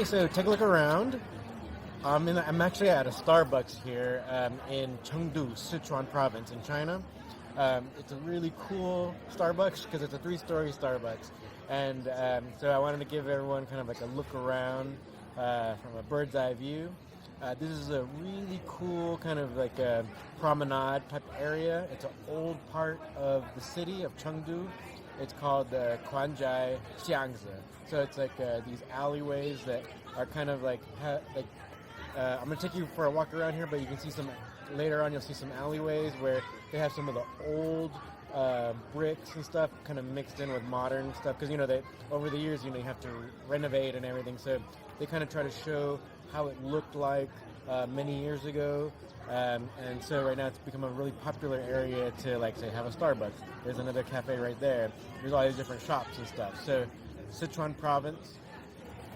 Okay, so take a look around. I'm actually at a Starbucks here in Chengdu, Sichuan province in China. It's a really cool Starbucks because it's a 3-story Starbucks. And so I wanted to give everyone kind of like a look around from a bird's eye view. This is a really cool kind of like a promenade type area. It's an old part of the city of Chengdu. It's called the Kuan Zhai Xiagzi. So it's like these alleyways that are kind of like, I'm going to take you for a walk around here, but you can see later on you'll see some alleyways where they have some of the old bricks and stuff kind of mixed in with modern stuff. Because, they over the years, you have to renovate and everything. So they kind of try to show how it looked like many years ago. And so right now it's become a really popular area to, like, say, have a Starbucks. There's another cafe right there. There's all these different shops and stuff. So Sichuan province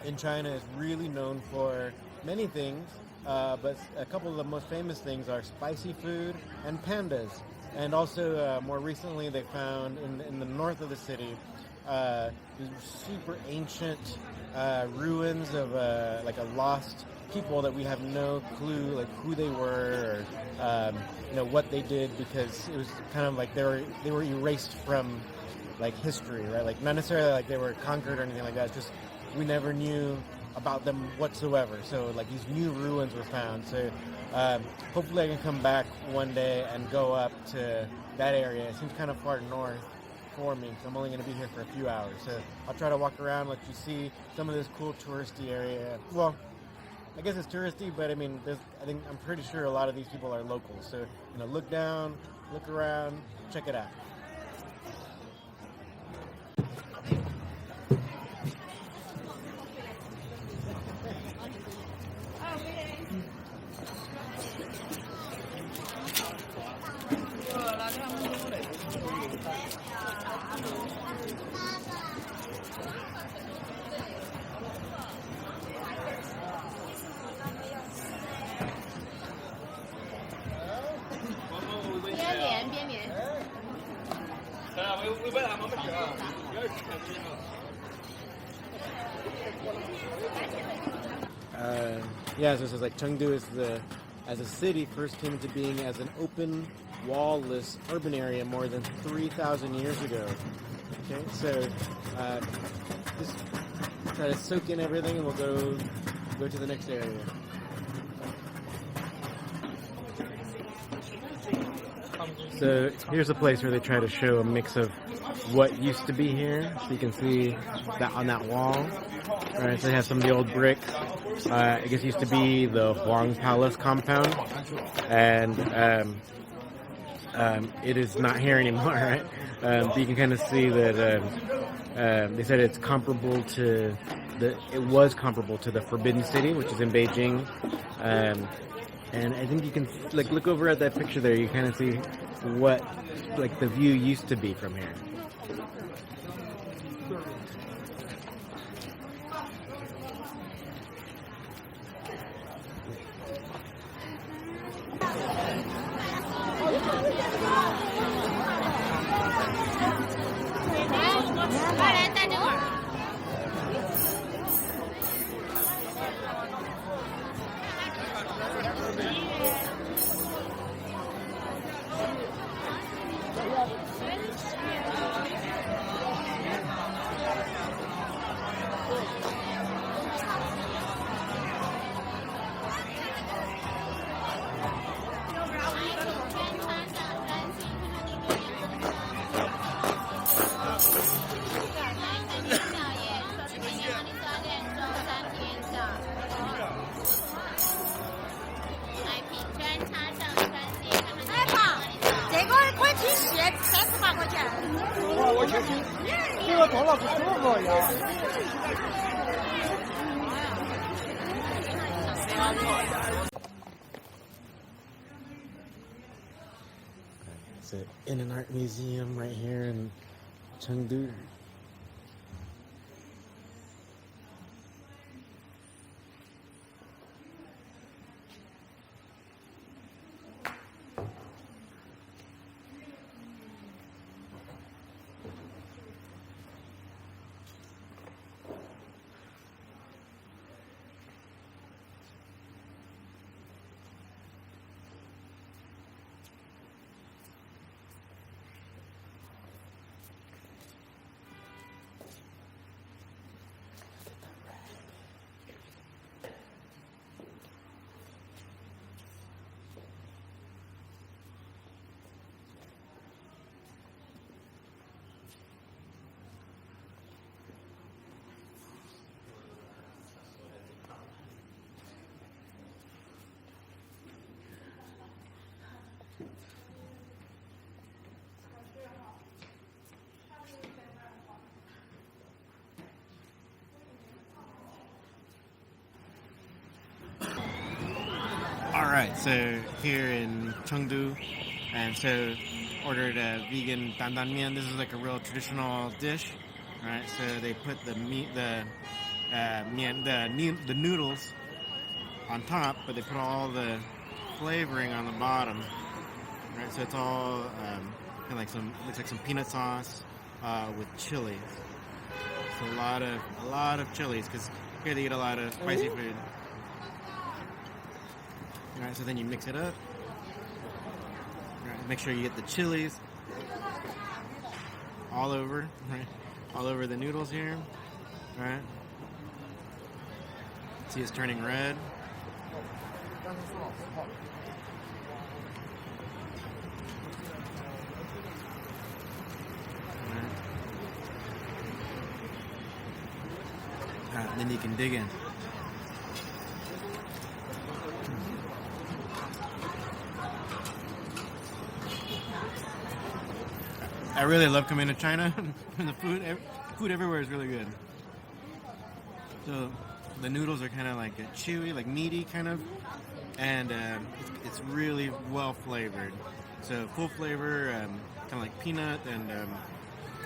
in China is really known for many things, but a couple of the most famous things are spicy food and pandas. And also, more recently, they found in the north of the city these super ancient ruins of like a lost people that we have no clue like who they were or what they did, because it was kind of like they were erased from like history, right? Like not necessarily like they were conquered or anything like that. It's just we never knew about them whatsoever. So like these new ruins were found. So hopefully I can come back one day and go up to that area. It seems kind of far north for me, so I'm only going to be here for a few hours. So I'll try to walk around, let you see some of this cool touristy area. Well, I guess it's touristy, but I mean, I'm pretty sure a lot of these people are locals. So look down, look around, check it out. Yeah, so it says like Chengdu as a city first came into being as an open, wall-less urban area more than 3,000 years ago. Okay, so just try to soak in everything, and we'll go to the next area. So here's a place where they try to show a mix of what used to be here. So you can see that on that wall. All right, so they have some of the old bricks. I guess it used to be the Huang Palace compound, and it is not here anymore, right? But you can kind of see that they said it's comparable to it was comparable to the Forbidden City, which is in Beijing. And I think you can like look over at that picture there. You kind of see what like the view used to be from here. It's an in and art museum right here in Chengdu. Alright, so here in Chengdu, and so ordered a vegan dandan mian. This is like a real traditional dish, right? So they put the meat, the noodles on top, but they put all the flavoring on the bottom, right? So it's all kind of like looks like some peanut sauce with chili. So a lot of chilies because here they eat a lot of spicy food. All right, so then you mix it up. All right, make sure you get the chilies all over, right? All over the noodles here, right? See, it's turning red. And then you can dig in. I really love coming to China. And the food everywhere is really good. So the noodles are kind of like chewy, like meaty kind of, and it's really well flavored. So full flavor, kind of like peanut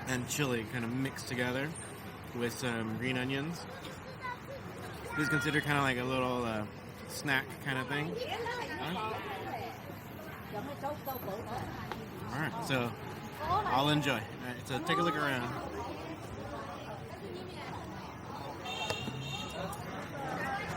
and chili kind of mixed together with some green onions. This is considered kind of like a little snack kind of thing. Alright, so I'll enjoy. Alright, so take a look around.